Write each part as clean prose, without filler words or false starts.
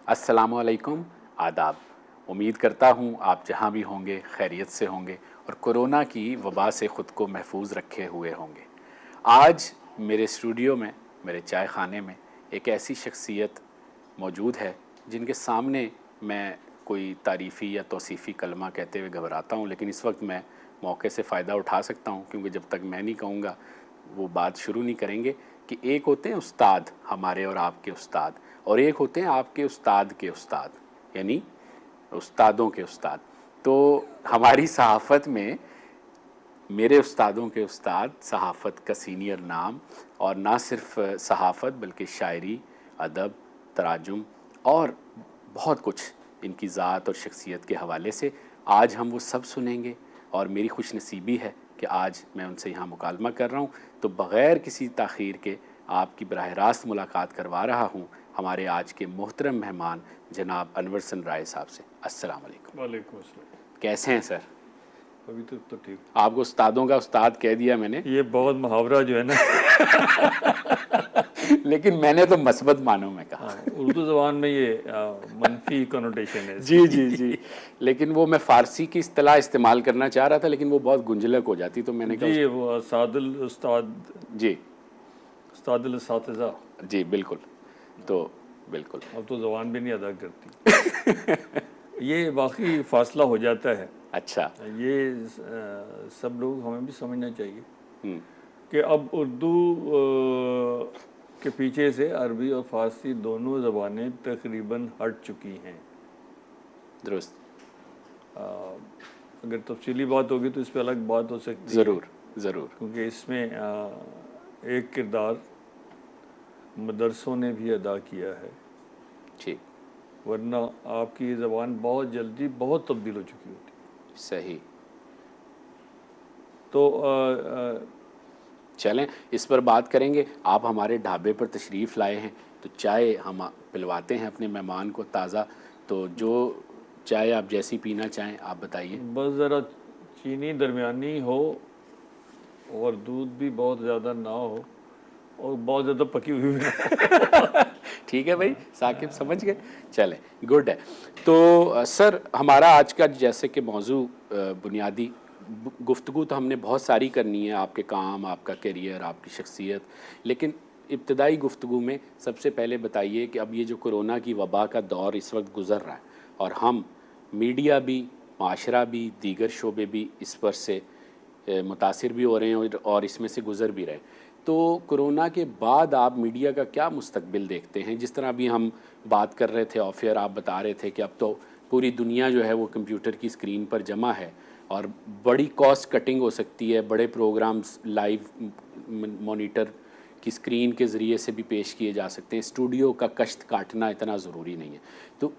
السلام علیکم، آداب۔ امید کرتا ہوں آپ جہاں بھی ہوں گے خیریت سے ہوں گے اور کورونا کی وبا سے خود کو محفوظ رکھے ہوئے ہوں گے۔ آج میرے اسٹوڈیو میں، میرے چائے خانے میں ایک ایسی شخصیت موجود ہے جن کے سامنے میں کوئی تعریفی یا توصیفی کلمہ کہتے ہوئے گھبراتا ہوں، لیکن اس وقت میں موقع سے فائدہ اٹھا سکتا ہوں، کیونکہ جب تک میں نہیں کہوں گا وہ بات شروع نہیں کریں گے کہ ایک ہوتے ہیں استاد، ہمارے اور آپ کے استاد، اور ایک ہوتے ہیں آپ کے استاد کے استاد، یعنی استادوں کے استاد۔ تو ہماری صحافت میں میرے استادوں کے استاد، صحافت کا سینئر نام، اور نہ صرف صحافت بلکہ شاعری، ادب، تراجم اور بہت کچھ ان کی ذات اور شخصیت کے حوالے سے آج ہم وہ سب سنیں گے، اور میری خوش نصیبی ہے کہ آج میں ان سے یہاں مکالمہ کر رہا ہوں۔ تو بغیر کسی تاخیر کے آپ کی براہ راست ملاقات کروا رہا ہوں ہمارے آج کے محترم مہمان جناب انور سن رائے صاحب سے۔ السلام علیکم۔ وعلیکم السلام۔ کیسے ہیں سر؟ ابھی تک تو ٹھیک۔ آپ کو استادوں کا استاد کہہ دیا میں نے، یہ بہت محاورہ جو ہے نا لیکن میں نے تو مثبت معنوں میں کہا۔ اردو زبان میں یہ منفی کنوٹیشن ہے اس جی کی۔ جی جی، لیکن وہ میں فارسی کی اصطلاح استعمال کرنا چاہ رہا تھا، لیکن وہ بہت گنجلک ہو جاتی، تو میں نے کہا جی وہ استاد الاستاد، جی استاد الاساتذہ، جی بالکل، تو بالکل اب تو زبان بھی نہیں ادا کرتی۔ یہ واقعی فاصلہ ہو جاتا ہے۔ اچھا، یہ سب لوگ ہمیں بھی سمجھنا چاہیے ہوں، کہ اب اردو کے پیچھے سے عربی اور فارسی دونوں زبانیں تقریباً ہٹ چکی ہیں۔ درست، اگر تفصیلی بات ہوگی تو اس پہ الگ بات ہو سکتی ہے، ضرور ضرور، کیونکہ اس میں ایک کردار مدرسوں نے بھی ادا کیا ہے، جی ورنہ آپ کی یہ زبان بہت جلدی بہت تبدیل ہو چکی ہوتی ہے۔ صحیح۔ تو چلیں اس پر بات کریں گے۔ آپ ہمارے ڈھابے پر تشریف لائے ہیں تو چائے ہم پلواتے ہیں اپنے مہمان کو تازہ، تو جو چائے آپ جیسی پینا چاہیں آپ بتائیے۔ بس ذرا چینی درمیانی ہو اور دودھ بھی بہت زیادہ نہ ہو اور بہت زیادہ پکی ہوئی بھی نہ ہو۔ ٹھیک ہے بھائی، ثاقب سمجھ گئے، چلیں گڈ ہے۔ تو سر ہمارا آج کا جیسے کہ موضوع بنیادی گفتگو تو ہم نے بہت ساری کرنی ہے، آپ کے کام، آپ کا کیریئر، آپ کی شخصیت، لیکن ابتدائی گفتگو میں سب سے پہلے بتائیے کہ اب یہ جو کورونا کی وبا کا دور اس وقت گزر رہا ہے، اور ہم میڈیا بھی، معاشرہ بھی، دیگر شعبے بھی اس پر سے متاثر بھی ہو رہے ہیں اور اس میں سے گزر بھی رہے، تو کورونا کے بعد آپ میڈیا کا کیا مستقبل دیکھتے ہیں؟ جس طرح ابھی ہم بات کر رہے تھے آف ایئر، آپ بتا رہے تھے کہ اب تو پوری دنیا جو ہے وہ کمپیوٹر کی اسکرین پر جمع ہے، اور بڑی کاسٹ کٹنگ ہو سکتی ہے، بڑے پروگرامز لائیو مانیٹر کی اسکرین کے ذریعے سے بھی پیش کیے جا سکتے ہیں، اسٹوڈیو کا کشت کاٹنا اتنا ضروری نہیں ہے۔ تو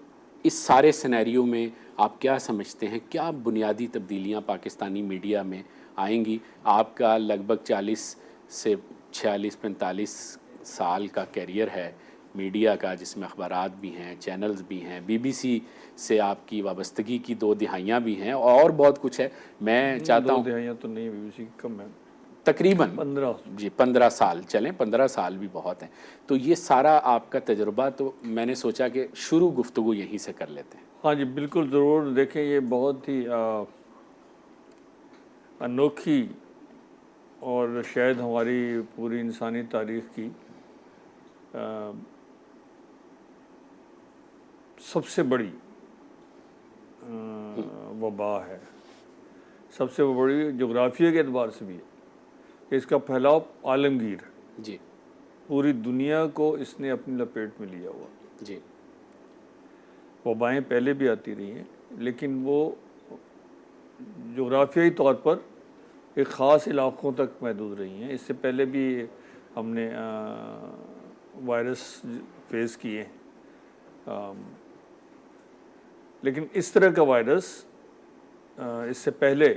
اس سارے سینیریو میں آپ کیا سمجھتے ہیں، کیا بنیادی تبدیلیاں پاکستانی میڈیا میں آئیں گی؟ آپ کا لگ بھگ 40 سے 46-45 سال کا کیریئر ہے میڈیا کا، جس میں اخبارات بھی ہیں، چینلز بھی ہیں، بی بی سی سے آپ کی وابستگی کی 2 دہائیاں بھی ہیں، اور بہت کچھ ہے۔ میں چاہتا 2 ہوں دہائیاں تو نہیں، بی بی سی کم ہے، تقریباً 15۔ جی 15 سال، چلیں 15 سال بھی بہت ہیں، تو یہ سارا آپ کا تجربہ، تو میں نے سوچا کہ شروع گفتگو یہیں سے کر لیتے ہیں۔ ہاں جی بالکل ضرور۔ دیکھیں یہ بہت ہی انوکھی اور شاید ہماری پوری انسانی تاریخ کی سب سے بڑی وبا ہے، سب سے بڑی جغرافیہ کے اعتبار سے بھی ہے کہ اس کا پھیلاؤ عالمگیر ہے، جی پوری دنیا کو اس نے اپنی لپیٹ میں لیا ہوا۔ جی وبائیں پہلے بھی آتی رہی ہیں، لیکن وہ جغرافیائی طور پر ایک خاص علاقوں تک محدود رہی ہیں۔ اس سے پہلے بھی ہم نے وائرس فیس کیے ہیں، لیکن اس طرح کا وائرس اس سے پہلے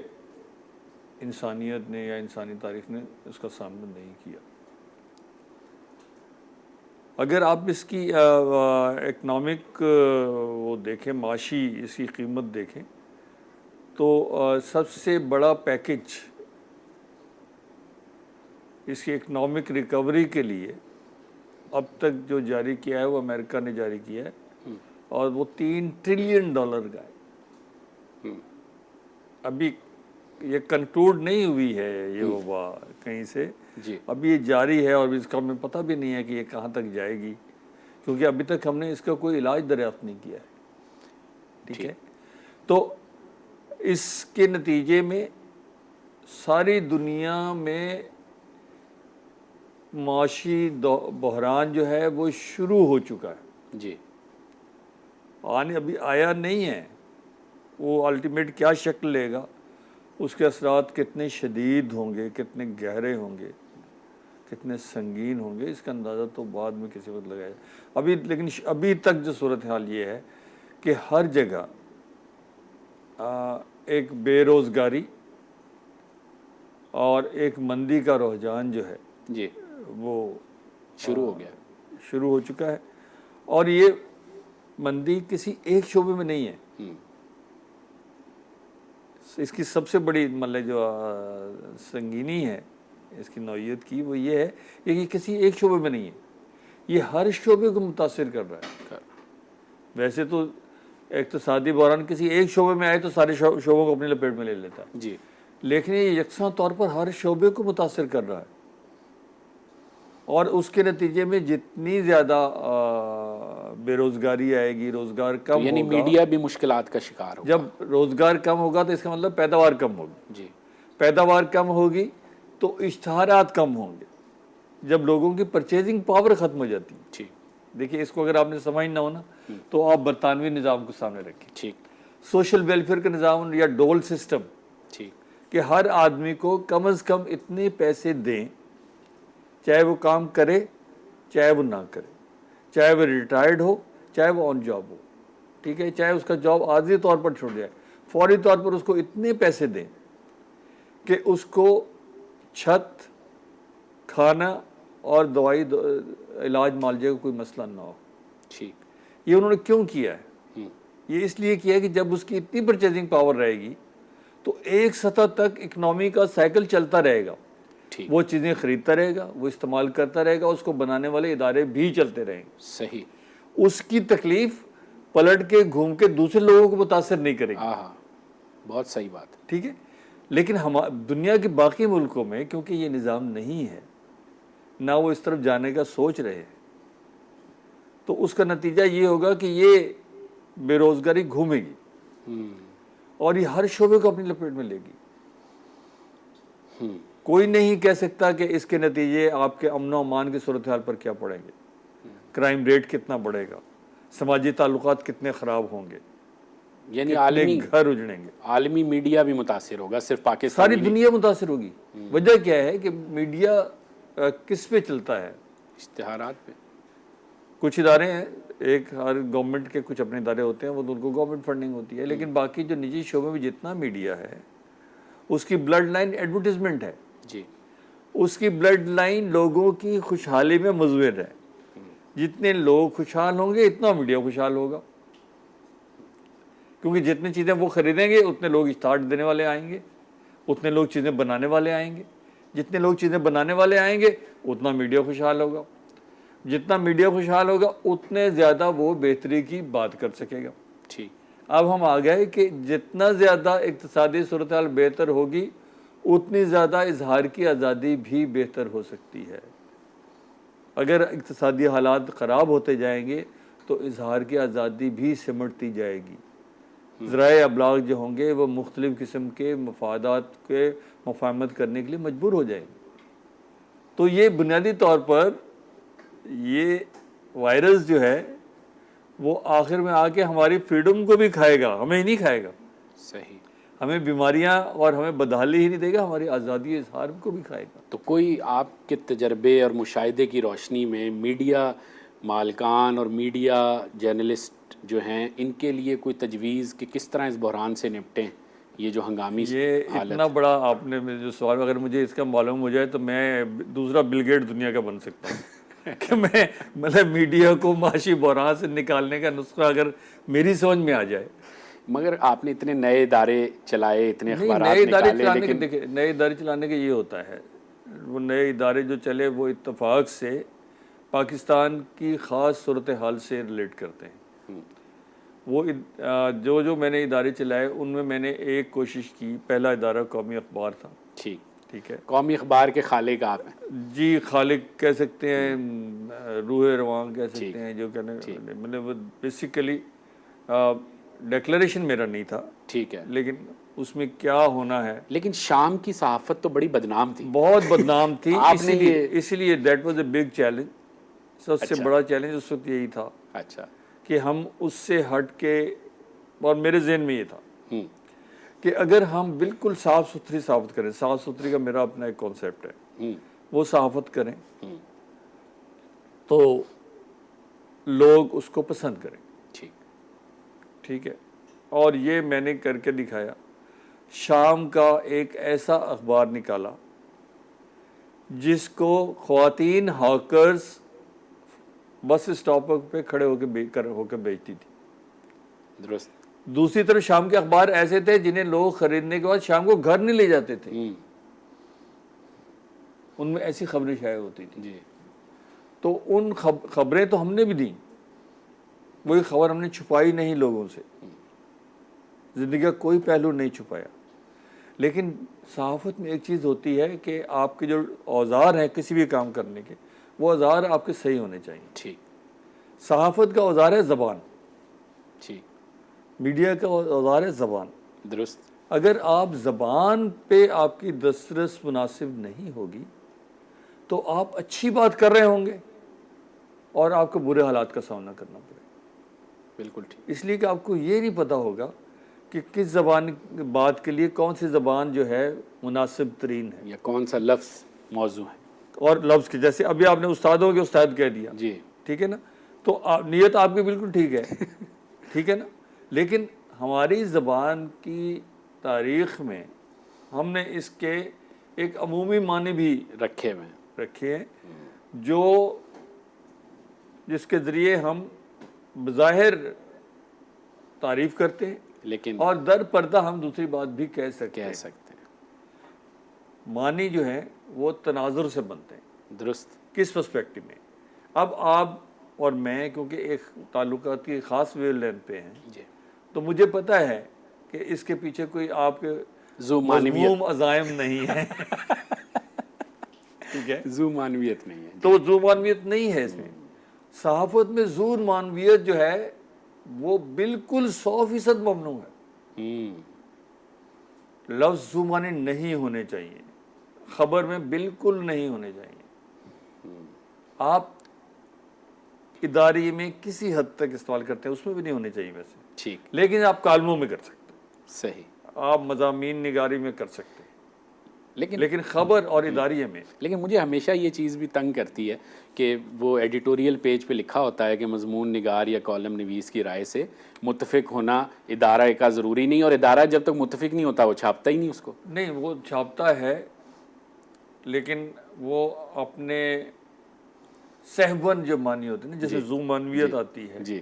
انسانیت نے یا انسانی تاریخ نے اس کا سامنا نہیں کیا۔ اگر آپ اس کی اکنامک وہ دیکھیں، معاشی اس کی قیمت دیکھیں، تو سب سے بڑا پیکج اس کی اکنامک ریکوری کے لیے اب تک جو جاری کیا ہے وہ امریکہ نے جاری کیا ہے، اور وہ $3 ٹریلین کا ہے. ابھی یہ کنکلوڈ نہیں ہوئی ہے یہ وبا کہیں سے, جی ابھی یہ جاری ہے, اور اس کا ہمیں پتہ بھی نہیں ہے کہ یہ کہاں تک جائے گی, کیونکہ ابھی تک ہم نے اس کا کوئی علاج دریافت نہیں کیا ہے. ٹھیک ہے, تو اس کے نتیجے میں ساری دنیا میں معاشی بحران جو ہے وہ شروع ہو چکا ہے. جی ابھی آیا نہیں ہے, وہ الٹیمیٹ کیا شکل لے گا, اس کے اثرات کتنے شدید ہوں گے, کتنے گہرے ہوں گے, کتنے سنگین ہوں گے, اس کا اندازہ تو بعد میں کسی وقت لگایا. لیکن ابھی تک جو صورتحال یہ ہے کہ ہر جگہ ایک بے روزگاری اور ایک مندی کا رجحان جو ہے جی وہ شروع ہو گیا, شروع ہو چکا ہے. اور یہ مندی کسی ایک شعبے میں نہیں ہے. اس کی سب سے بڑی مطلب جو سنگینی ہے اس کی نوعیت کی, وہ یہ ہے کہ یہ کسی ایک شعبے میں نہیں ہے, یہ ہر شعبے کو متاثر کر رہا ہے. ویسے تو اقتصادی بحران کسی ایک شعبے میں آئے تو سارے شعبوں کو اپنی لپیٹ میں لے لیتا ہے, جی لیکن یہ یکساں طور پر ہر شعبے کو متاثر کر رہا ہے. اور اس کے نتیجے میں جتنی زیادہ بے روزگاری آئے گی, روزگار کم یعنی ہوگا. میڈیا بھی مشکلات کا شکار ہوگا. جب روزگار کم ہوگا تو اس کا مطلب پیداوار کم ہوگی. جی پیداوار کم ہوگی تو اشتہارات کم ہوں گے, جب لوگوں کی پرچیزنگ پاور ختم ہو جاتی ہے. ٹھیک دیکھیے, اس کو اگر آپ نے سمجھنا ہو نا تو آپ برطانوی نظام کو سامنے رکھیں, ٹھیک سوشل ویلفیئر کا نظام یا ڈول سسٹم, ٹھیک کہ ہر آدمی کو کم از کم اتنے پیسے دیں, چاہے وہ کام کرے چاہے وہ نہ کرے, چاہے وہ ریٹائرڈ ہو چاہے وہ آن جاب ہو. ٹھیک ہے, چاہے اس کا جاب عارضی طور پر چھوٹ جائے, فوری طور پر اس کو اتنے پیسے دیں کہ اس کو چھت, کھانا اور دوائی علاج معالجے کا کوئی مسئلہ نہ ہو. ٹھیک. یہ انہوں نے کیوں کیا ہے؟ یہ اس لیے کیا ہے کہ جب اس کی اتنی پرچیزنگ پاور رہے گی تو ایک سطح تک اکنامی کا سائیکل چلتا رہے گا. ٹھیک. وہ چیزیں خریدتا رہے گا, وہ استعمال کرتا رہے گا, اس کو بنانے والے ادارے بھی چلتے رہیں گے. صحیح. اس کی تکلیف پلٹ کے گھوم کے دوسرے لوگوں کو متاثر نہیں کرے گی. ہاں, بہت صحیح بات. ٹھیک ہے, لیکن دنیا کے باقی ملکوں میں کیونکہ یہ نظام نہیں ہے, نہ وہ اس طرف جانے کا سوچ رہے, تو اس کا نتیجہ یہ ہوگا کہ یہ بے روزگاری گھومے گی اور یہ ہر شعبے کو اپنی لپیٹ میں لے گی. کوئی نہیں کہہ سکتا کہ اس کے نتیجے آپ کے امن و امان کی صورتحال پر کیا پڑیں گے, کرائم ریٹ کتنا بڑھے گا, سماجی تعلقات کتنے خراب ہوں گے, یعنی عالمی گھر اجڑیں گے. عالمی میڈیا بھی متاثر ہوگا, صرف پاکستان ساری دنیا متاثر ہوگی. وجہ کیا ہے کہ میڈیا کس پہ چلتا ہے؟ اشتہارات پہ. کچھ ادارے ہیں, ایک ہر گورنمنٹ کے کچھ اپنے ادارے ہوتے ہیں, وہ ان کو گورنمنٹ فنڈنگ ہوتی ہے, لیکن باقی جو نجی شعبے میں جتنا میڈیا ہے اس کی بلڈ لائن ایڈورٹیزمنٹ ہے. جی. اس کی بلڈ لائن لوگوں کی خوشحالی میں مضمر ہے. جتنے لوگ خوشحال ہوں گے اتنا میڈیا خوشحال ہوگا, کیونکہ جتنی چیزیں وہ خریدیں گے اتنے لوگ اشتہار دینے والے آئیں گے, اتنے لوگ چیزیں بنانے والے آئیں گے, جتنے لوگ چیزیں بنانے والے آئیں گے اتنا میڈیا خوشحال ہوگا, جتنا میڈیا خوشحال ہوگا اتنے زیادہ وہ بہتری کی بات کر سکے گا. ٹھیک. اب ہم آ گئے کہ جتنا زیادہ اقتصادی صورتحال بہتر ہوگی اتنی زیادہ اظہار کی آزادی بھی بہتر ہو سکتی ہے. اگر اقتصادی حالات خراب ہوتے جائیں گے تو اظہار کی آزادی بھی سمٹتی جائے گی. ذرائع ابلاغ جو ہوں گے وہ مختلف قسم کے مفادات کے مفاہمت کرنے کے لیے مجبور ہو جائیں گے. تو یہ بنیادی طور پر یہ وائرس جو ہے وہ آخر میں آ کے ہماری فریڈم کو بھی کھائے گا, ہمیں ہی نہیں کھائے گا. صحیح. ہمیں بیماریاں اور ہمیں بدحالی ہی نہیں دے گا, ہماری آزادی اظہار کو بھی کھائے گا. تو کوئی آپ کے تجربے اور مشاہدے کی روشنی میں میڈیا مالکان اور میڈیا جرنلسٹ جو ہیں ان کے لیے کوئی تجویز کہ کس طرح اس بحران سے نپٹیں, یہ جو ہنگامی یہ اتنا بڑا آپ نے جو سوال, اگر مجھے اس کا معلوم ہو جائے تو میں دوسرا بل گیٹ دنیا کا بن سکتا ہوں کہ میں مطلب میڈیا کو معاشی بحران سے نکالنے کا نسخہ اگر میری سمجھ میں آ جائے. مگر آپ نے اتنے نئے ادارے چلائے, اتنے اخبارات نئے ادارے نکالے, چلانے کے لیکن دیکھیں نئے ادارے چلانے کا یہ ہوتا ہے, وہ نئے ادارے جو چلے وہ اتفاق سے پاکستان کی خاص صورتحال سے ریلیٹ کرتے ہیں. وہ جو میں نے ادارے چلائے ان میں میں نے ایک کوشش کی، پہلا ادارہ قومی اخبار تھا. ٹھیک ہے، قومی اخبار کے خالق آپ ہیں. جی خالق کہہ سکتے ہیں، روح رواں کہہ سکتے ہیں، جو کہنے مطلب بیسیکلی ڈیکلریشن میرا نہیں تھا. ٹھیک ہے، لیکن اس میں کیا ہونا ہے، لیکن شام کی صحافت تو بڑی بدنام تھی. بہت بدنام تھی. آپ نے اسی لیے that was a big challenge. سب سے بڑا چیلنج اس وقت یہی تھا اچھا کہ ہم اس سے ہٹ کے، اور میرے ذہن میں یہ تھا کہ اگر ہم بالکل صاف ستھری صحافت کریں، صاف ستھری کا میرا اپنا ایک کانسیپٹ ہے، وہ صحافت کریں تو لوگ اس کو پسند کریں. ٹھیک ہے، اور یہ میں نے کر کے دکھایا. شام کا ایک ایسا اخبار نکالا جس کو خواتین ہاکرز بس اسٹاپ پہ کھڑے ہو کے بیچتی تھی. درست. دوسری طرف شام کے اخبار ایسے تھے جنہیں لوگ خریدنے کے بعد شام کو گھر نہیں لے جاتے تھے. ان میں ایسی خبریں شائع ہوتی تھی. تو ان خبریں تو ہم نے بھی دیں، وہی خبر ہم نے چھپائی نہیں لوگوں سے، زندگی کا کوئی پہلو نہیں چھپایا. لیکن صحافت میں ایک چیز ہوتی ہے کہ آپ کے جو اوزار ہیں کسی بھی کام کرنے کے، وہ اوزار آپ کے صحیح ہونے چاہیے. صحافت کا اوزار ہے زبان، میڈیا کا اوزار ہے زبان. درست. اگر آپ زبان پہ آپ کی دسترس مناسب نہیں ہوگی تو آپ اچھی بات کر رہے ہوں گے اور آپ کو برے حالات کا سامنا کرنا پڑے. بالکل ٹھیک. اس لیے کہ آپ کو یہ نہیں پتا ہوگا کہ کس زبان بات کے لیے کون سی زبان جو ہے مناسب ترین ہے، یا کون سا لفظ موضوع ہے. اور لفظ کے جیسے ابھی آپ نے استادوں کے استاد کہہ دیا، جی ٹھیک ہے نا، تو نیت آپ کی بالکل ٹھیک ہے، ٹھیک ہے نا. لیکن ہماری زبان کی تاریخ میں ہم نے اس کے ایک عمومی معنی بھی رکھے ہیں جو جس کے ذریعے ہم بظاہر تعریف کرتے ہیں لیکن اور در پردہ ہم دوسری بات بھی کہہ سکتے ہیں. معنی جو ہیں وہ تناظر سے بنتے ہیں. درست. کس پرسپیکٹو میں؟ اب آپ اور میں کیونکہ ایک تعلقات کی خاص ویو لینتھ پہ ہیں، تو مجھے پتہ ہے کہ اس کے پیچھے کوئی آپ کے مضموم عزائم نہیں ہے. ٹھیک ہے، ذو معنویت نہیں ہے. تو ذو معنویت نہیں ہے اس میں. صحافت میں ذو معنویت جو ہے وہ بالکل 100% ممنوع ہے. لفظ ذو معنی نہیں ہونے چاہیے، خبر میں بالکل نہیں ہونے چاہیے. آپ ادارے میں کسی حد تک استعمال کرتے ہیں، اس میں بھی نہیں ہونے چاہیے ویسے. ٹھیک. لیکن آپ کالموں میں کر سکتے ہیں، صحیح. آپ مضامین نگاری میں کر سکتے ہیں، لیکن خبر اور اداریے میں. لیکن مجھے ہمیشہ یہ چیز بھی تنگ کرتی ہے کہ وہ ایڈیٹوریل پیج پہ لکھا ہوتا ہے کہ مضمون نگار یا کالم نویس کی رائے سے متفق ہونا ادارہ کا ضروری نہیں، اور ادارہ جب تک متفق نہیں ہوتا وہ چھاپتا ہی نہیں اس کو. نہیں، وہ چھاپتا ہے لیکن وہ اپنے صحباً جو معنی ہوتے ہیں جیسے ذو معنویت آتی ہے، جی،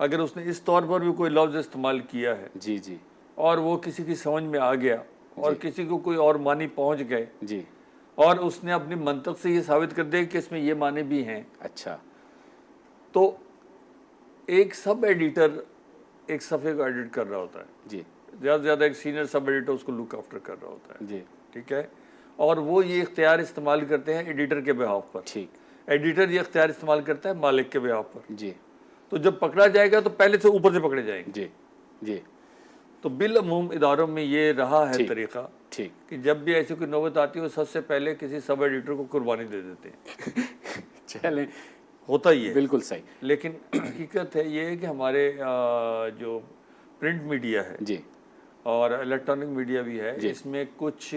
اگر اس نے اس طور پر بھی کوئی لفظ استعمال کیا ہے جی جی، اور وہ کسی کی سمجھ میں آ گیا اور کسی کو کوئی اور معنی پہنچ گئے، جی، اور اس نے اپنی منطق سے یہ ثابت کر دیا کہ اس میں یہ معنی بھی ہیں، اچھا، تو ایک سب ایڈیٹر ایک صفحے کو ایڈٹ کر رہا ہوتا ہے، جی، زیادہ سے زیادہ ایک سینئر سب ایڈیٹر اس کو لک آفٹر کر رہا ہوتا ہے، جی، ٹھیک ہے، اور وہ یہ اختیار استعمال کرتے ہیں ایڈیٹر کے بہاف پر. ٹھیک. ایڈیٹر یہ اختیار استعمال کرتا ہے مالک کے بہاف پر. جی. تو جب پکڑا جائے گا تو پہلے سے اوپر سے پکڑے جائیں گے. جی جی. تو بالعموم اداروں میں یہ رہا ہے طریقہ ٹھیک کہ جب بھی ایسی کوئی نوبت آتی ہے وہ سب سے پہلے کسی سب ایڈیٹر کو قربانی دے دیتے ہیں. چلیں، ہوتا ہی ہے، بالکل صحیح. لیکن حقیقت ہے یہ ہے کہ ہمارے جو پرنٹ میڈیا ہے جی اور الیکٹرانک میڈیا بھی ہے، اس میں کچھ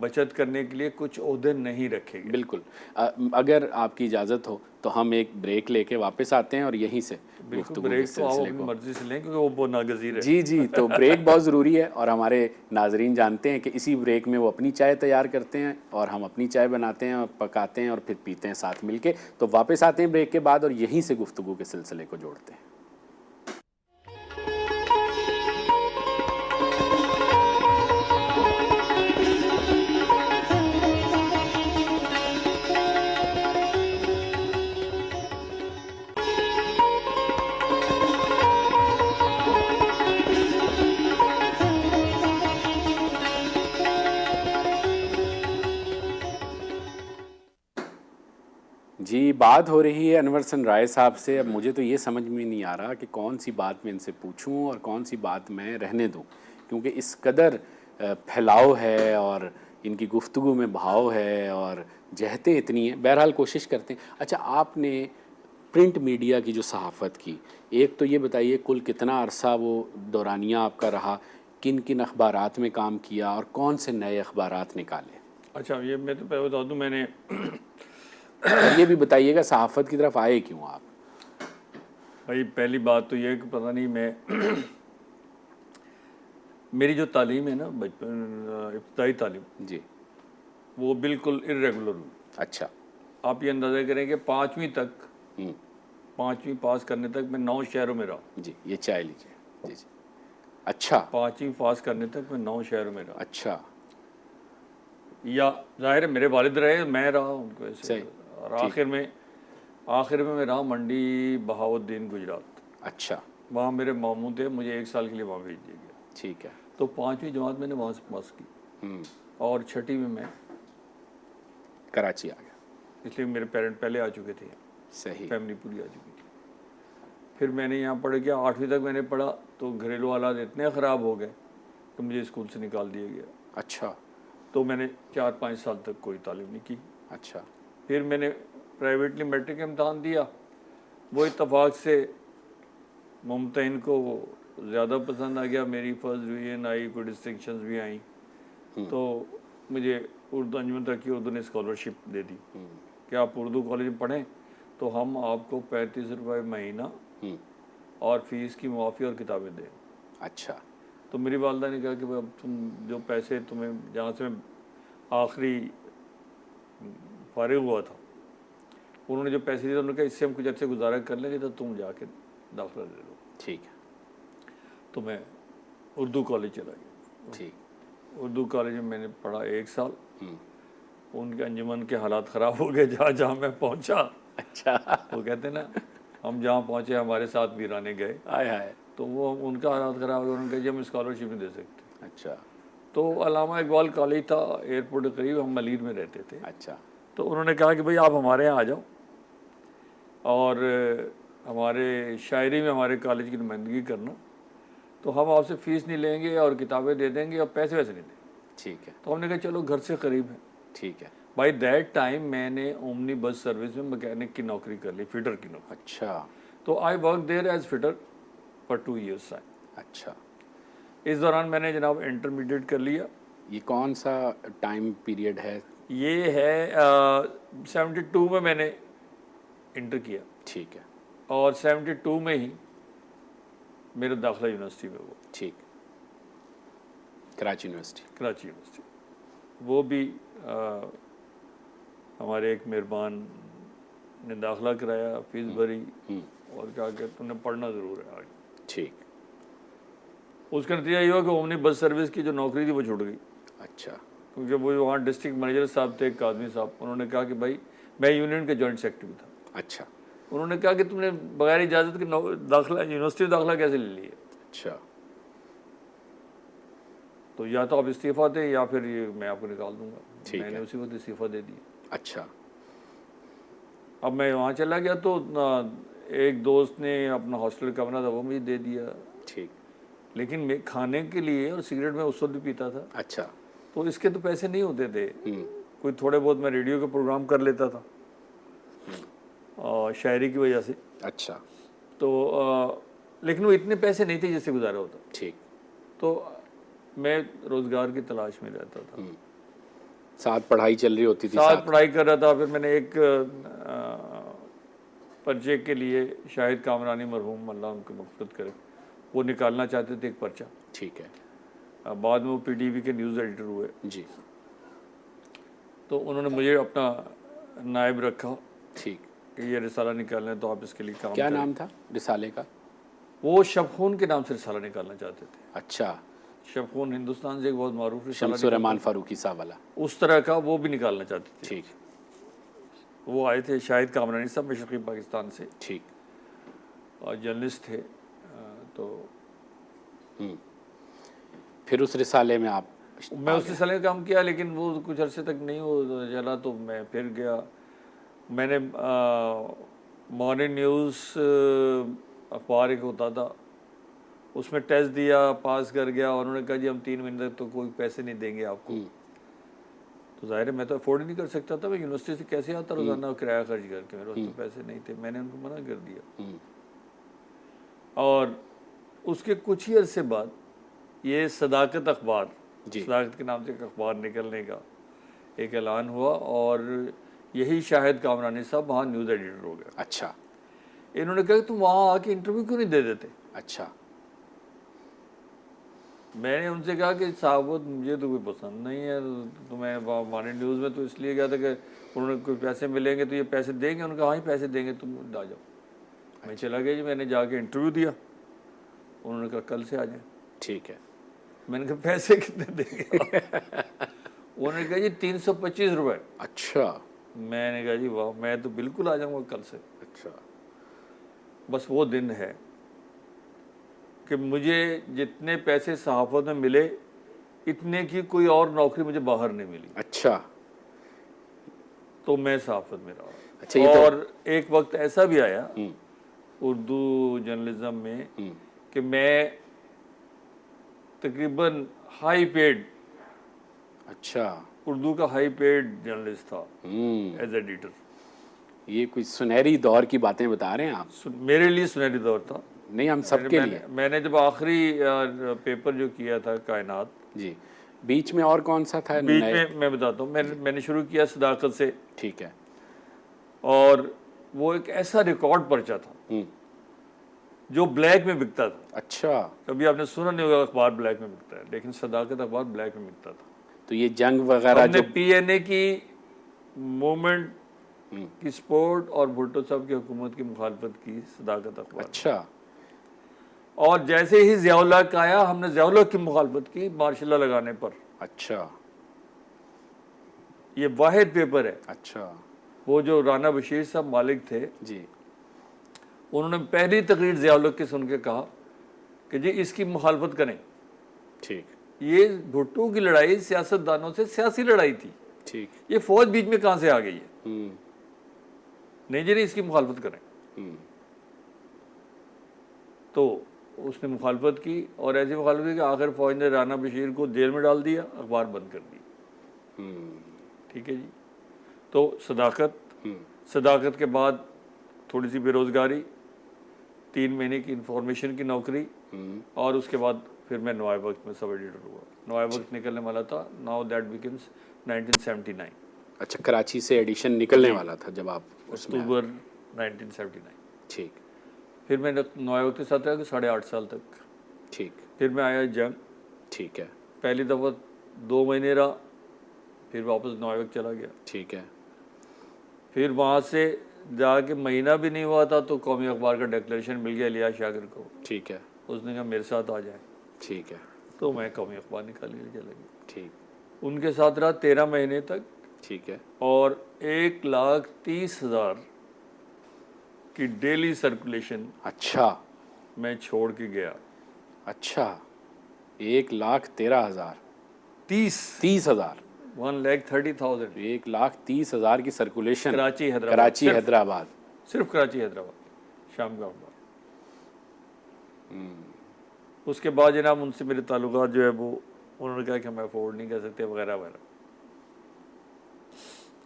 بچت کرنے کے لیے کچھ عہدے نہیں رکھے گئے. بالکل. اگر آپ کی اجازت ہو تو ہم ایک بریک لے کے واپس آتے ہیں اور یہیں سے بالکل بریک تو آپ اپنی مرضی سے لیں کیونکہ وہ ناگزیر ہے. جی جی، تو بریک بہت ضروری ہے اور ہمارے ناظرین جانتے ہیں کہ اسی بریک میں وہ اپنی چائے تیار کرتے ہیں اور ہم اپنی چائے بناتے ہیں اور پکاتے ہیں اور پھر پیتے ہیں ساتھ مل کے. تو واپس آتے ہیں بریک کے بعد اور یہیں سے گفتگو کے سلسلے کو جوڑتے ہیں. بات ہو رہی ہے انور حسن رائے صاحب سے. اب مجھے تو یہ سمجھ میں نہیں آ رہا کہ کون سی بات میں ان سے پوچھوں اور کون سی بات میں رہنے دوں, کیونکہ اس قدر پھیلاؤ ہے اور ان کی گفتگو میں بھاؤ ہے اور جہتیں اتنی ہیں. بہرحال کوشش کرتے ہیں. اچھا, آپ نے پرنٹ میڈیا کی جو صحافت کی, ایک تو یہ بتائیے کل کتنا عرصہ وہ دورانیہ آپ کا رہا, کن کن اخبارات میں کام کیا اور کون سے نئے اخبارات نکالے؟ اچھا, یہ میں تو پہلے بتا دوں, میں نے اور یہ بھی بتائیے گا صحافت کی طرف آئے کیوں آپ؟ بھائی پہلی بات تو یہ کہ پتہ نہیں میں میری جو تعلیم ہے نا بچپن ابتدائی تعلیم, جی. وہ بالکل ارریگولر ہوئی. اچھا. آپ یہ اندازہ کریں کہ 5ویں تک, ہوں. 5ویں پاس کرنے تک میں 9 شہروں میں رہا. جی, یہ چائے لیجیے. جی جی. اچھا. 5ویں پاس کرنے تک میں 9 شہروں میں رہا. اچھا. یا ظاہر ہے میرے والد رہے, میں رہا ان کو ایسے. صحیح. اور آخر میں رہا منڈی بہاؤالدین گجرات. اچھا. وہاں میرے ماموں تھے, مجھے 1 سال کے لیے وہاں بھیج دیا گیا. ٹھیک ہے. تو 5ویں جماعت میں نے وہاں سے پاس کی. اور 6ٹھی میں کراچی آ گیا. اس لیے میرے پیرنٹ پہلے آ چکے تھے, صحیح. فیملی پوری آ چکی تھی. پھر میں نے یہاں پڑھ کیا, 8ویں تک میں نے پڑھا تو گھریلو حالات اتنے خراب ہو گئے کہ مجھے اسکول سے نکال دیا گیا. اچھا. تو میں نے 4-5 سال تک کوئی تعلیم نہیں کی. اچھا. پھر میں نے پرائیویٹلی میٹرک امتحان دیا. وہ اتفاق سے ممتحن کو وہ زیادہ پسند آ گیا, میری فرسٹ ڈویژن آئی, کوئی ڈسٹنکشنز بھی آئیں. تو مجھے اردو انجمن ترقی اردو نے اسکالرشپ دے دی کہ آپ اردو کالج میں پڑھیں تو ہم آپ کو 35 روپے مہینہ اور فیس کی معافی اور کتابیں دیں. اچھا. تو میری والدہ نے کہا کہ اب تم جو پیسے تمہیں, جہاں سے میں آخری فارغ ہوا تھا, انہوں نے جو پیسے دیے انہوں نے کہا اس سے ہم کچھ عرصے گزارا کر لیں گے تو تم جا کے داخلہ لے لو. ٹھیک ہے. تو میں اردو کالج چلا گیا. ٹھیک. اردو کالج میں میں نے پڑھا 1 سال. ان کے انجمن کے حالات خراب ہو گئے جہاں میں پہنچا. اچھا. وہ کہتے ہیں نا, ہم جہاں پہنچے ہمارے ساتھ ویرانے گئے. آئے ہائے. تو وہ ان کا حالات خراب ہو گئے, انہوں نے کہا جی ہم اسکالرشپ نہیں دے سکتے. اچھا. تو علامہ اقبال کالج تھا ایئرپورٹ کے قریب, ہم ملیر میں رہتے تھے. اچھا. تو انہوں نے کہا کہ بھائی آپ ہمارے یہاں آ جاؤ اور ہمارے شاعری میں ہمارے کالج کی نمائندگی کرنا, تو ہم آپ سے فیس نہیں لیں گے اور کتابیں دے دیں گے اور پیسے ویسے نہیں دیں گے. ٹھیک ہے. تو ہم نے کہا چلو گھر سے قریب ہے. ٹھیک ہے. بائی دیٹ ٹائم میں نے اومنی بس سروس میں مکینک کی نوکری کر لی, فٹر کی نوکری. اچھا. تو I work there as fitter for 2 years. اچھا. اس دوران میں نے جناب انٹرمیڈیٹ کر لیا. یہ کون سا ٹائم پیریڈ ہے؟ یہ ہے 72 میں نے انٹر کیا. ٹھیک ہے. اور 72 میں ہی میرا داخلہ یونیورسٹی میں ہوا. ٹھیک. کراچی یونیورسٹی. کراچی یونیورسٹی. وہ بھی ہمارے ایک مہربان نے داخلہ کرایا, فیس بھری اور کہا کہ تم نے پڑھنا ضرور ہے آگے. ٹھیک. اس کا نتیجہ یہ ہوا کہ اومنی بس سروس کی جو نوکری تھی وہ چھوٹ گئی. اچھا. کیونکہ وہ وہاں ڈسٹرکٹ مینیجر صاحب تھے قاظمی صاحب, انہوں نے کہا کہ بھائی میں یونین کے جوائنٹ سیکرٹری تھا. اچھا. انہوں نے کہا کہ تم نے بغیر اجازت کے داخلہ یونیورسٹی میں داخلہ کیسے لے لیا؟ اچھا. تو یا تو آپ استعفیٰ دیں یا پھر یہ میں آپ کو نکال دوں گا. ٹھیک میں نے ہے. اسی وقت استعفیٰ دے دیا. اچھا. اب میں وہاں چلا گیا تو ایک دوست نے اپنا ہاسٹل کمرہ تھا وہ مجھے دے دیا. ٹھیک. لیکن میں کھانے کے لیے اور سگریٹ میں اس وقت بھی پیتا تھا. اچھا. تو اس کے تو پیسے نہیں ہوتے تھے. کوئی تھوڑے بہت میں ریڈیو کے پروگرام کر لیتا تھا شاعری کی وجہ سے. اچھا. تو لیکن وہ اتنے پیسے نہیں تھے جس سے گزارا ہوتا. ٹھیک. تو میں روزگار کی تلاش میں رہتا تھا. ساتھ پڑھائی چل رہی ہوتی تھی؟ ساتھ پڑھائی کر رہا تھا. پھر میں نے ایک پرچے کے لیے شاہد کامرانی مرحوم اللہ ان کو مغفرت کرے, وہ نکالنا چاہتے تھے ایک پرچہ. ٹھیک ہے. بعد میں وہ پی ٹی وی کے نیوز ایڈیٹر ہوئے. جی. تو انہوں نے مجھے اپنا نائب رکھا. ٹھیک. کہ یہ رسالہ نکالنا ہے تو آپ اس کے لیے کام کیا کریں. نام تھا رسالے کا؟ وہ شبخون کے نام سے رسالہ نکالنا چاہتے تھے. اچھا. شبخون ہندوستان سے ایک بہت معروف رسالہ شمس الرحمان فاروقی صاحب والا. اس طرح کا وہ بھی نکالنا چاہتے تھے. ٹھیک. وہ آئے تھے شاہد کامرانی صاحب مشرقی پاکستان سے. ٹھیک. اور جرنلسٹ تھے. تو پھر اس رسالے میں آپ؟ میں اس رسالے میں کام کیا لیکن وہ کچھ عرصے تک نہیں وہ چلا. تو میں پھر گیا میں نے مارننگ نیوز اخبار ایک ہوتا تھا، اس میں ٹیسٹ دیا، پاس کر گیا، اور انہوں نے کہا جی ہم 3 مہینے تک تو کوئی پیسے نہیں دیں گے آپ کو. تو ظاہر ہے میں تو افورڈ نہیں کر سکتا تھا، میں یونیورسٹی سے کیسے آتا روزانہ کرایہ خرچ کر کے، میرے پاس تو پیسے نہیں تھے. میں نے ان کو منع کر دیا. اور اس کے کچھ ہی عرصے بعد یہ صداقت اخبار، صداقت کے نام سے ایک اخبار نکلنے کا ایک اعلان ہوا، اور یہی شاہد کامرانی صاحب وہاں نیوز ایڈیٹر ہو گئے. اچھا. انہوں نے کہا تم وہاں آ کے انٹرویو کیوں نہیں دے دیتے؟ اچھا. میں نے ان سے کہا کہ صاحب مجھے تو کوئی پسند نہیں ہے، تو میں مارننگ نیوز میں تو اس لیے گیا تھا کہ انہوں نے کوئی پیسے ملیں گے تو یہ پیسے دیں گے. انہوں نے کہا ہاں ہی پیسے دیں گے، تم آ جاؤ. میں چلا گیا جی. میں نے جا کے انٹرویو دیا. انہوں نے کہا کل سے آ جائیں. ٹھیک ہے. میں نے کہا پیسے کتنے دیں گے آپ؟ انہوں نے کہا جی 325 روپے. اچھا. میں نے کہا جی واہ، میں تو بالکل آ جاؤں گا کل سے. اچھا. بس وہ دن ہے کہ مجھے جتنے پیسے صحافت میں ملے اتنے کی کوئی اور نوکری مجھے باہر نہیں ملی. اچھا. تو میں صحافت میں رہا. اچھا. یہ تو اور ایک وقت ایسا بھی آیا اردو جرنلزم میں کہ میں تقریباً ہائی پیڈ، اچھا اردو کا ہائی پیڈ جرنلسٹ تھا ایز ایڈیٹر. یہ کوئی سنہری دور کی باتیں بتا رہے ہیں آپ. میرے لیے سنہری دور تھا. نہیں، ہم سب کے لیے. میں نے جب آخری پیپر جو کیا تھا کائنات، جی، بیچ میں اور کون سا تھا؟ بیچ میں بتاتا ہوں. میں نے شروع کیا صداقت سے. ٹھیک ہے. اور وہ ایک ایسا ریکارڈ پرچہ تھا جو بلیک میں بکتا تھا. اچھا. کبھی آپ نے سنا نہیں ہوگا اخبار بلیک میں بکتا ہے، لیکن صداقت اخبار بلیک میں بکتا تھا. تو یہ جنگ وغیرہ ہم نے پی این اے کی موومنٹ کی سپورٹ اور بھٹو صاحب کی حکومت کی مخالفت کی صداقت اخبار. اچھا. اور جیسے ہی ضیاء اللہ کا آیا ہم نے ضیاء اللہ کی مخالفت کی مارشل لا لگانے پر. اچھا. یہ واحد پیپر ہے. اچھا. وہ جو رانا بشیر صاحب مالک تھے، جی، انہوں نے پہلی تقریر ضیاء اللہ کی سن کے کہا کہ جی اس کی مخالفت کریں. ٹھیک. یہ بھٹو کی لڑائی سیاست دانوں سے سیاسی لڑائی تھی. ٹھیک. یہ فوج بیچ میں کہاں سے آ گئی ہے؟ نہیں جی اس کی مخالفت کریں. تو اس نے مخالفت کی، اور ایسی مخالفت کی کہ آخر فوج نے رانا بشیر کو جیل میں ڈال دیا، اخبار بند کر دی. ٹھیک ہے جی. تو صداقت کے بعد تھوڑی سی بے روزگاری، 3 مہینے کی انفارمیشن کی نوکری، اور اس کے بعد پھر میں نوائے وقت میں سب ایڈیٹر ہوا. نوائے وقت نکلنے والا تھا، ناؤ دیٹ بیکمز 1979. اچھا، کراچی سے ایڈیشن نکلنے والا تھا جب آپ اس میں. اکتوبر 1979. ٹھیک. پھر میں نوائے وقت کے ساتھ رہا کہ 8.5 سال تک. ٹھیک. پھر میں آیا جنگ. ٹھیک ہے. پہلی دفعہ 2 مہینے رہا، پھر واپس نوائے وقت چلا گیا. ٹھیک ہے. پھر وہاں سے جا کے مہینہ بھی نہیں ہوا تھا تو قومی اخبار کا ڈیکلیریشن مل گیا الیاس شاکر کو. ٹھیک ہے. اس نے کہا میرے ساتھ آ جائیں. ٹھیک ہے. تو میں قومی اخبار نکال کے چلا گیا. ٹھیک. ان کے ساتھ رہا 13 مہینے تک. ٹھیک ہے. اور 1,30,000 کی ڈیلی سرکولیشن اچھا میں چھوڑ کے گیا. اچھا. 1,13,000. 30,000. 1,30,000. 1,30,000 کی سرکولیشن. کراچی حیدرآباد. کراچی حیدرآباد. صرف کراچی حیدرآباد شام کا اخبار. اس کے بعد جناب ان سے میرے تعلقات جو ہے وہ انہوں نے کہا کہ ہم افورڈ نہیں کر سکتے وغیرہ وغیرہ.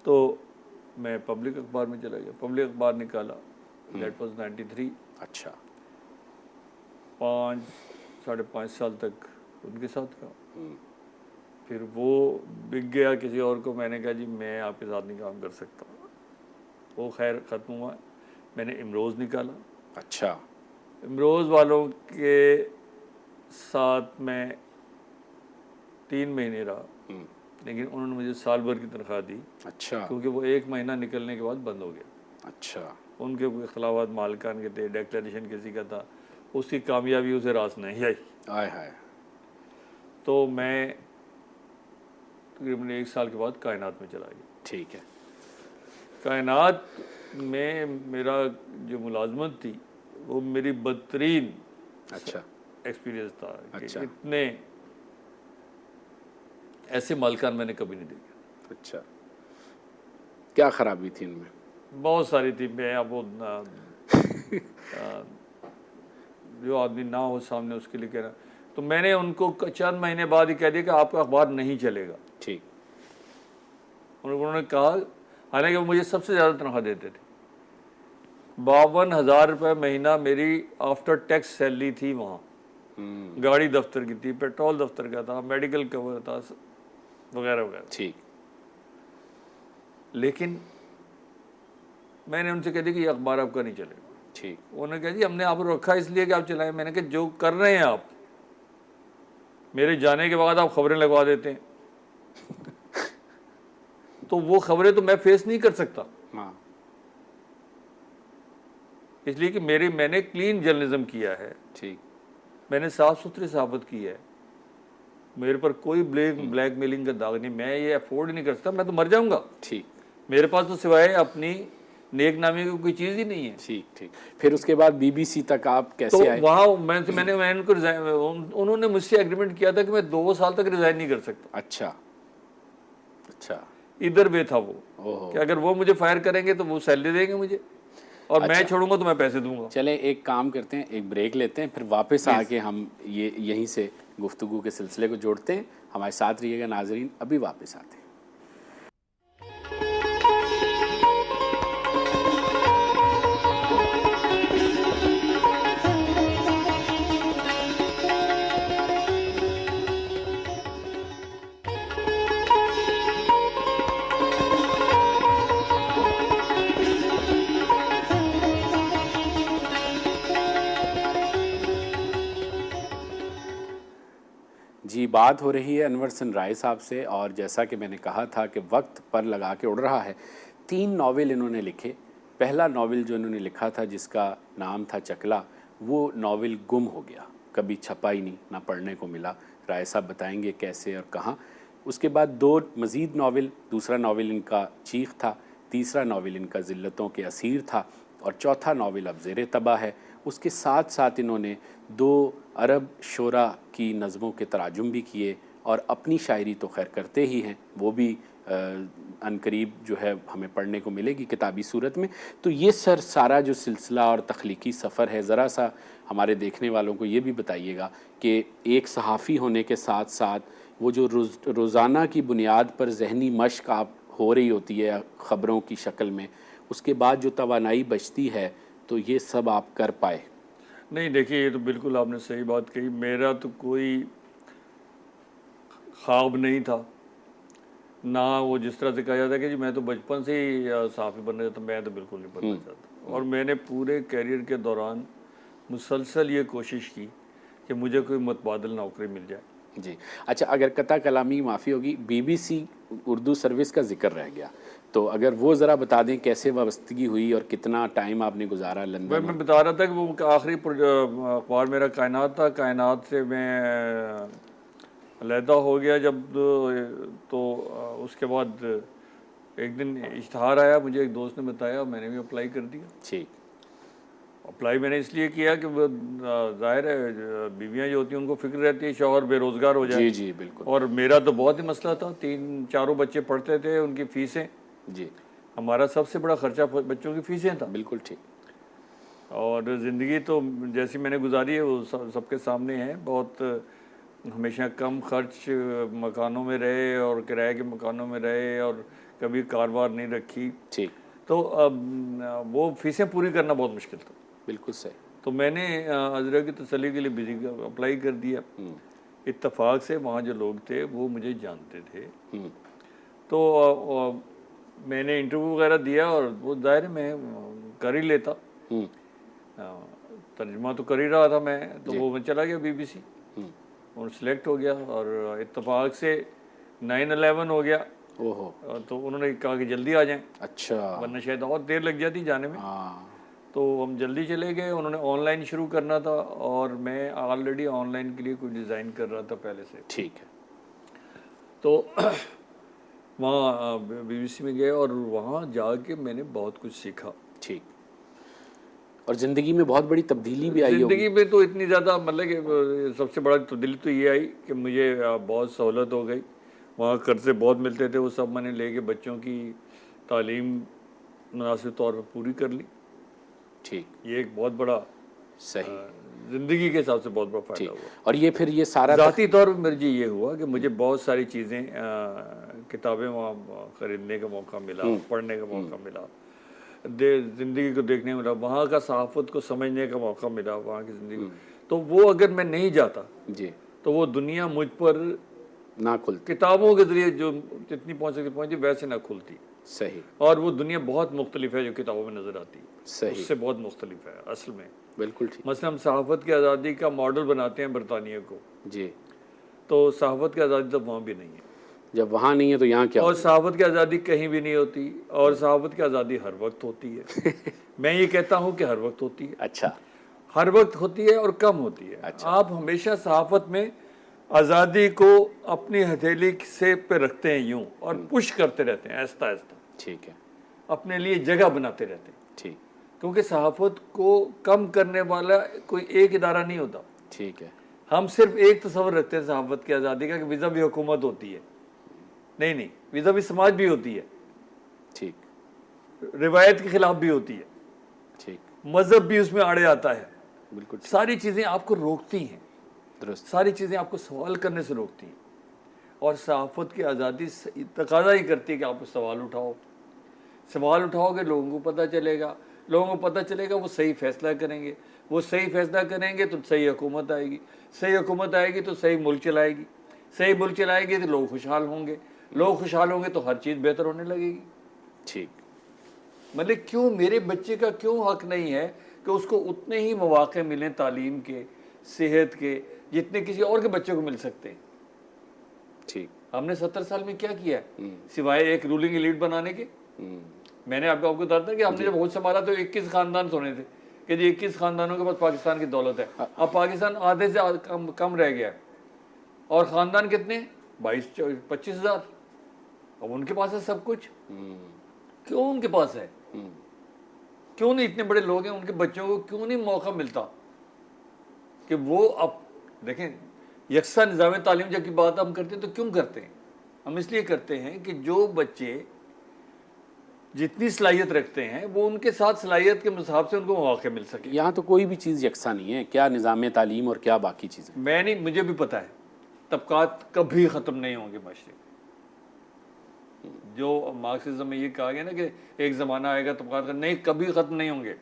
تو میں پبلک اخبار میں چلا گیا. پبلک اخبار نکالا. That was 93. اچھا. 5.5 سال تک ان کے ساتھ کہا. پھر وہ بک گیا کسی اور کو. میں نے کہا جی میں آپ کے ساتھ نہیں کام کر سکتا. وہ خیر ختم ہوا. میں نے امروز نکالا. اچھا. امروز والوں کے ساتھ میں 3 مہینے رہا، لیکن انہوں نے مجھے سال بھر کی تنخواہ دی. اچھا. کیونکہ وہ 1 مہینہ نکلنے کے بعد بند ہو گیا. اچھا. ان کے کوئی اختلافات مالکان کے تھے، ڈیکلیریشن کسی کا تھا، اس کی کامیابی اسے راس نہیں آئی. آئے ہائے. تو میں تقریباً 1 سال کے بعد کائنات میں چلا گیا. ٹھیک ہے. کائنات میں میرا جو ملازمت تھی وہ میری بدترین اچھا ایکسپیرینس تھا. اچھا. اتنے ایسے مالکان میں نے کبھی نہیں دیکھے. اچھا. کیا خرابی تھی ان میں؟ بہت ساری تھی. میں اب وہ جو آدمی نہ ہو سامنے اس کے لیے کہہ رہا. تو میں نے ان کو چند مہینے بعد ہی کہہ دیا کہ آپ کا اخبار نہیں چلے گا. ٹھیک. انہوں نے کہا, حالانکہ وہ مجھے سب سے زیادہ تنخواہ دیتے تھے. 52,000 روپے مہینہ میری آفٹر ٹیکس سیلری تھی وہاں. گاڑی دفتر کی تھی, پیٹرول دفتر کا تھا, میڈیکل کور تھا, وغیرہ وغیرہ. ٹھیک. لیکن میں نے ان سے کہہ دیا کہ یہ اخبار آپ کا نہیں چلے گا. ٹھیک. انہوں نے کہا جی ہم نے آپ کو رکھا اس لیے کہ آپ چلائیں. میں نے کہا جو کر رہے ہیں آپ, میرے جانے کے بعد آپ خبریں لگوا دیتے ہیں, تو وہ خبریں تو میں فیس نہیں کر سکتا. ہاں. اس لیے کہ میں نے کلین جرنلزم کیا ہے, ٹھیک. میں نے صاف ستھری صحافت کی ہے, میرے پر کوئی بلیک میلنگ کا داغ نہیں. میں یہ افورڈ نہیں کر سکتا, میں تو مر جاؤں گا. ٹھیک. میرے پاس تو سوائے اپنی نیک نامی کی کوئی چیز ہی نہیں ہے. ٹھیک. ٹھیک. پھر اس کے بعد BBC تک آپ تو کیسے آئے؟ وہاں میں ان کو انہوں نے مجھ سے ایگریمنٹ کیا تھا کہ میں 2 سال تک ریزائن نہیں کر سکتا. اچھا. اچھا. ادھر وے تھا وہ کہ اگر وہ مجھے فائر کریں گے تو وہ سیلری دیں گے مجھے, اور میں چھوڑوں گا تو میں پیسے دوں گا. چلیں ایک کام کرتے ہیں, ایک بریک لیتے ہیں, پھر واپس آ کے ہم یہیں سے گفتگو کے سلسلے کو جوڑتے ہیں. ہمارے ساتھ رہیے گا ناظرین, ابھی واپس آتے ہیں. جی, بات ہو رہی ہے انور حسن رائے صاحب سے, اور جیسا کہ میں نے کہا تھا کہ وقت پر لگا کے اڑ رہا ہے. 3 ناول انہوں نے لکھے. پہلا ناول جو انہوں نے لکھا تھا جس کا نام تھا چکلا, وہ ناول گم ہو گیا, کبھی چھپا ہی نہیں, نہ پڑھنے کو ملا. رائے صاحب بتائیں گے کیسے اور کہاں. اس کے بعد 2 مزید ناول, دوسرا ناول ان کا چیخ تھا, تیسرا ناول ان کا ذلتوں کے اسیر تھا, اور چوتھا ناول اب زیر طبع ہے. اس کے ساتھ ساتھ انہوں نے 2 عرب شعراء کی نظموں کے تراجم بھی کیے, اور اپنی شاعری تو خیر کرتے ہی ہیں, وہ بھی عنقریب جو ہے ہمیں پڑھنے کو ملے گی کتابی صورت میں. تو یہ سارا جو سلسلہ اور تخلیقی سفر ہے, ذرا سا ہمارے دیکھنے والوں کو یہ بھی بتائیے گا کہ ایک صحافی ہونے کے ساتھ ساتھ وہ جو روزانہ کی بنیاد پر ذہنی مشق آپ ہو رہی ہوتی ہے خبروں کی شکل میں, اس کے بعد جو توانائی بچتی ہے, تو یہ سب آپ کر پائے؟ نہیں دیکھیے, یہ تو بالکل آپ نے صحیح بات کہی. میرا تو کوئی خواب نہیں تھا, نہ وہ جس طرح سے کہا جاتا ہے کہ جی میں تو بچپن سے ہی صحافی بننا چاہتا, میں تو بالکل نہیں بننا چاہتا. اور میں نے پورے کیریئر کے دوران مسلسل یہ کوشش کی کہ مجھے کوئی متبادل نوکری مل جائے. جی. اچھا, اگر قطع کلامی معافی ہوگی, BBC اردو سروس کا ذکر رہ گیا, تو اگر وہ ذرا بتا دیں کیسے وابستگی ہوئی اور کتنا ٹائم آپ نے گزارا لندن؟ میں بتا رہا تھا کہ وہ آخری اخبار میرا کائنات تھا. کائنات سے میں علیحدہ ہو گیا جب, تو اس کے بعد ایک دن اشتہار آیا, مجھے ایک دوست نے بتایا, میں نے بھی اپلائی کر دیا. ٹھیک. اپلائی میں نے اس لیے کیا کہ ظاہر ہے بیویاں جو ہوتی ہیں ان کو فکر رہتی ہے شوہر بے روزگار ہو جائے. جی جی بالکل. اور میرا تو بہت ہی مسئلہ تھا, 3-4 بچے پڑھتے تھے, ان کی فیسیں, جی ہمارا سب سے بڑا خرچہ بچوں کی فیسیں تھا. بالکل ٹھیک. اور زندگی تو جیسی میں نے گزاری ہے وہ سب کے سامنے ہے. بہت ہمیشہ کم خرچ مکانوں میں رہے, اور کرائے کے مکانوں میں رہے, اور کبھی کاروبار نہیں رکھی. ٹھیک. تو وہ فیسیں پوری کرنا بہت مشکل تھا. بالکل صحیح. تو میں نے عذرا کی تسلی کے لیے اپلائی کر دیا. اتفاق سے وہاں جو لوگ تھے وہ مجھے جانتے تھے, تو میں نے انٹرویو وغیرہ دیا, اور وہ ظاہر میں کر ہی لیتا, ترجمہ تو کر ہی رہا تھا میں. تو وہ میں چلا گیا BBC, اور سلیکٹ ہو گیا, اور اتفاق سے 9/11 ہو گیا. تو انہوں نے کہا کہ جلدی آ جائیں. اچھا. ورنہ شاید اور دیر لگ جاتی جانے میں. تو ہم جلدی چلے گئے. انہوں نے آن لائن شروع کرنا تھا, اور میں آلریڈی آن لائن کے لیے کوئی ڈیزائن کر رہا تھا پہلے سے. ٹھیک ہے. تو وہاں BBC میں گئے, اور وہاں جا کے میں نے بہت کچھ سیکھا. ٹھیک. اور زندگی میں بہت بڑی تبدیلی بھی آئی ہوگی. زندگی میں تو اتنی زیادہ, مطلب کہ سب سے بڑا تبدیلی تو یہ آئی کہ مجھے بہت سہولت ہو گئی. وہاں قرضے بہت ملتے تھے, وہ سب میں نے لے کے بچوں کی تعلیم مناسب طور پر پوری کر لی. ٹھیک یہ ایک بہت بڑا صحیح زندگی کے حساب سے بہت بڑا فائدہ ٹھیک. ہوا. اور یہ پھر یہ سارا ذاتی طور پر میرے یہ ہوا کہ مجھے بہت ساری چیزیں کتابیں وہاں خریدنے کا موقع ملا, پڑھنے کا موقع ملا, زندگی کو دیکھنے ملا, وہاں کا صحافت کو سمجھنے کا موقع ملا, وہاں کی زندگی. تو وہ اگر میں نہیں جاتا جی تو وہ دنیا مجھ پر نہ کھلتی. کتابوں کے ذریعے جو جتنی پہنچ سکتی پہنچی ویسے نہ کھلتی. صحیح اور وہ دنیا بہت مختلف ہے جو کتابوں میں نظر آتی ہے, صحیح اس سے بہت مختلف ہے اصل میں. بالکل ٹھیک. مثلا ہم صحافت کی آزادی کا ماڈل بناتے ہیں برطانیہ کو, جی تو صحافت کی آزادی تو وہاں بھی نہیں ہے. جب وہاں نہیں ہے تو یہاں کیا اور صحافت کی آزادی کہیں بھی نہیں ہوتی, اور صحافت کی آزادی ہر وقت ہوتی ہے. میں یہ کہتا ہوں کہ ہر وقت ہوتی ہے, اچھا ہر وقت ہوتی ہے اور کم ہوتی ہے. آپ ہمیشہ صحافت میں آزادی کو اپنی ہتھیلی سے پہ رکھتے ہیں یوں, اور پش کرتے رہتے ہیں آہستہ آہستہ, ٹھیک ہے اپنے لیے جگہ بناتے رہتے ہیں. ٹھیک کیونکہ صحافت کو کم کرنے والا کوئی ایک ادارہ نہیں ہوتا. ٹھیک ہے ہم صرف ایک تصور رکھتے ہیں صحافت کی آزادی کا کہ ویزا بھی حکومت ہوتی ہے. نہیں, ویزا بھی سماج بھی ہوتی ہے, ٹھیک روایت کے خلاف بھی ہوتی ہے, ٹھیک مذہب بھی اس میں آڑے آتا ہے. بالکل ساری چیزیں آپ کو روکتی ہیں, درست. ساری چیزیں آپ کو سوال کرنے سے روکتی ہیں. اور صحافت کی آزادی تقاضا ہی کرتی ہے کہ آپ سوال اٹھاؤ گے, لوگوں کو پتہ چلے گا, وہ صحیح فیصلہ کریں گے, وہ صحیح فیصلہ کریں گے تو صحیح حکومت آئے گی, صحیح حکومت آئے گی تو صحیح ملک چلائے گی, صحیح ملک چلائے گی تو لوگ خوشحال ہوں گے, لوگ خوشحال ہوں گے تو ہر چیز بہتر ہونے لگے گی. ٹھیک مطلب کیوں میرے بچے کا کیوں حق نہیں ہے کہ اس کو اتنے ہی مواقع ملیں تعلیم کے, صحت کے, جتنے کسی اور کے بچے کو مل سکتے ہیں. ٹھیک ہم نے 70 سال میں کیا کیا ہے سوائے ایک رولنگ ایلیٹ بنانے کے؟ میں نے آپ کو بتایا کہ ہم نے جب ہوش سنبھالا تو 21 خاندان سنے تھے کہ جی 21 خاندانوں کے پاس پاکستان کی دولت ہے. اب پاکستان آدھے سے کم رہ گیا ہے, اور خاندان کتنے 22-25 ہزار. اب ان کے پاس ہے سب کچھ. کیوں ان کے پاس ہے؟ کیوں نہیں اتنے بڑے لوگ ہیں, ان کے بچوں کو کیوں نہیں موقع ملتا کہ وہ اب دیکھیں یکساں نظام تعلیم جب کی بات ہم کرتے ہیں تو کیوں کرتے ہیں؟ ہم اس لیے کرتے ہیں کہ جو بچے جتنی صلاحیت رکھتے ہیں وہ ان کے ساتھ صلاحیت کے حساب سے ان کو مواقع مل سکے. یہاں تو کوئی بھی چیز یکساں نہیں ہے, کیا نظام تعلیم اور کیا باقی چیزیں. مجھے بھی پتا ہے طبقات کبھی ختم نہیں ہوں گے معاشرے. جو مارکسزم میں یہ کہا گیا نا کہ ایک زمانہ آئے گا طبقات کا, نہیں, کبھی ختم نہیں ہوں گے.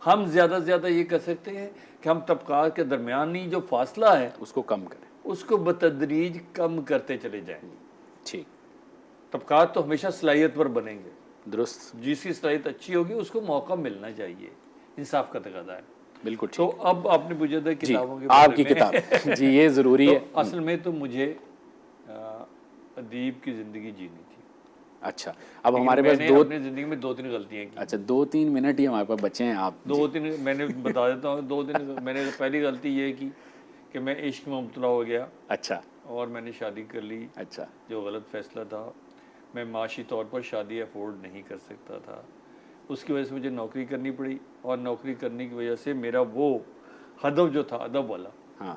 ہم زیادہ سے زیادہ یہ کر سکتے ہیں کہ ہم طبقات کے درمیانی جو فاصلہ ہے اس کو کم کریں, اس کو بتدریج کم کرتے چلے جائیں. ٹھیک طبقات تو ہمیشہ صلاحیت پر بنیں گے, درست جس کی صلاحیت اچھی ہوگی اس کو موقع ملنا چاہیے, انصاف کا تقاضا ہے. بالکل ٹھیک. تو اب آپ نے پوچھا تھا کتابوں کے آپ کی کتاب جی یہ ضروری ہے. اصل میں تو مجھے ادیب کی زندگی جینی تھی. اچھا اب ہمارے پاس اپنی زندگی میں 2-3 غلطیاں کی. اچھا 2-3 منٹ ہی ہمارے پاس بچے ہیں. آپ 2-3 میں نے بتا دیتا ہوں. 2-3 میں نے پہلی غلطی یہ کی کہ میں عشق میں مبتلا ہو گیا. اچھا اور میں نے شادی کر لی. اچھا جو غلط فیصلہ تھا. میں معاشی طور پر شادی افورڈ نہیں کر سکتا تھا, اس کی وجہ سے مجھے نوکری کرنی پڑی, اور نوکری کرنے کی وجہ سے میرا وہ ہدف جو تھا ادب والا, ہاں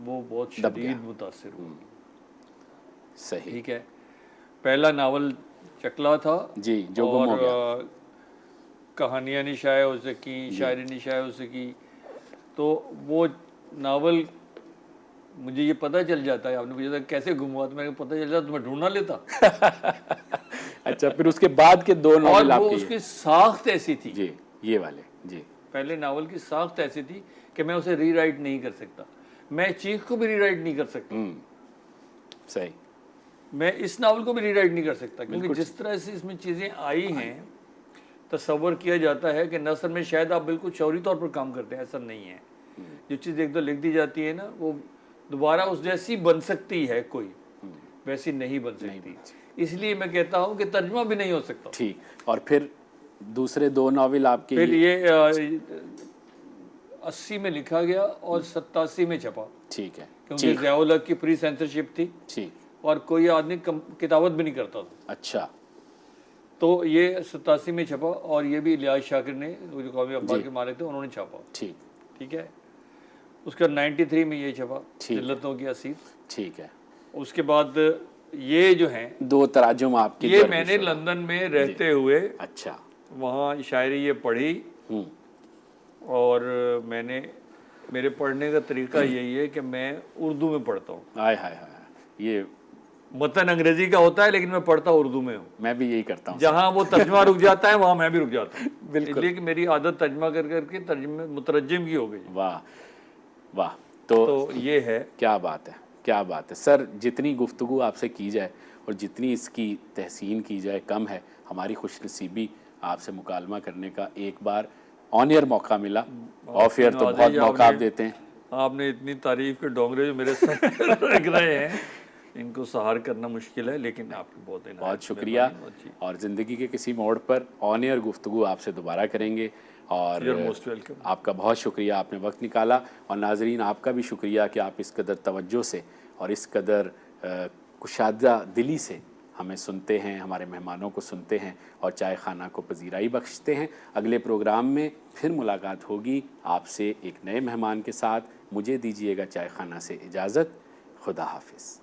وہ بہت شدید متاثر ہوا. صحیح ٹھیک ہے. پہلا ناول چکلا تھا جی جو گم ہو گیا. اور کہانیاں نہیں شائع ہو سکی, شاعری نہیں شائع ہو سکی. تو وہ ناول مجھے یہ پتہ چل جاتا ہے, آپ نے پوچھا تھا کیسے گم ہوا, تو میں پتہ چل جاتا تو میں ڈھونڈ نہ لیتا. اچھا پھر اس کے بعد کے 2 ناول آپ اور وہ اس کی ساخت ایسی تھی, جی یہ والے جی پہلے ناول کی ساخت ایسی تھی کہ میں اسے ری رائٹ نہیں کر سکتا. میں چیخ کو بھی ری رائٹ نہیں کر سکتا. صحیح. میں اس ناول کو بھی ری رائٹ نہیں کر سکتا, کیونکہ جس طرح سے اس میں چیزیں آئی ہیں تصور کیا جاتا ہے کہ نثر میں شاید آپ بالکل شعوری طور پر کام کرتے ہیں, ایسا نہیں ہے. جو چیز ایک دو لکھ دی جاتی ہے نا, وہ دوبارہ اس جیسی بن سکتی ہے, کوئی ویسی نہیں بن سکتی. اس لیے میں کہتا ہوں کہ ترجمہ بھی نہیں ہو سکتا. ٹھیک. اور پھر دوسرے 2 ناول آپ کے پھر یہ 80 میں لکھا گیا اور 87 میں چھپا. ٹھیک ہے کیونکہ ضیاء الحق کی پری سینسرشپ تھی. ٹھیک. اور کوئی آدمی کتابت بھی نہیں کرتا تھا. اچھا. تو یہ 87 میں چھپا, اور یہ بھی الیاس شاکر نے, جو قومی اخبار کے مالک تھے, انہوں نے چھاپا. ٹھیک ہے. اس کا 93 میں یہ چھپا, ذلتوں کی اسیر. ٹھیک ہے. اس کے بعد یہ جو ہیں دو تراجم آپ کے یہ گرد میں نے شدہ۔ لندن میں رہتے ہوئے اچھا۔ وہاں شاعری یہ پڑھی، اور میں نے میرے پڑھنے کا طریقہ یہی ہے کہ میں اردو میں پڑھتا ہوں۔ ہائے ہائے ہائے، یہ متن انگریزی کا ہوتا ہے لیکن میں پڑھتا اردو میں ہوں۔ میں بھی یہی کرتا ہوں۔ جہاں وہ ترجمہ رک جاتا ہے وہاں میں بھی رک جاتا ہوں، بالکل۔ اس لیے کہ میری عادت ترجمہ کر کر کے ترجمے مترجم کی ہو گئی۔ واہ واہ، تو یہ ہے۔ کیا بات ہے، کیا بات ہے سر، جتنی گفتگو آپ سے کی جائے اور جتنی اس کی تحسین کی جائے کم ہے۔ ہماری خوش نصیبی آپ سے مکالمہ کرنے کا ایک بار آن ایئر موقع ملا، آف ایئر تو بہت موقع آپ دیتے ہیں۔ آپ نے اتنی تعریف کے ڈونگرے جو میرے ساتھ رکھ رہے ہیں، ان کو سہار کرنا مشکل ہے، لیکن آپ کی بہت شکریہ، اور زندگی کے کسی موڑ پر آن ایئر گفتگو آپ سے دوبارہ کریں گے، اور آپ کا بہت شکریہ، آپ نے وقت نکالا، اور ناظرین آپ کا بھی شکریہ کہ آپ اس قدر توجہ سے اور اس قدر کشادہ دلی سے ہمیں سنتے ہیں، ہمارے مہمانوں کو سنتے ہیں اور چائے خانہ کو پذیرائی بخشتے ہیں۔ اگلے پروگرام میں پھر ملاقات ہوگی آپ سے ایک نئے مہمان کے ساتھ۔ مجھے دیجیے گا چائے خانہ سے اجازت، خدا حافظ۔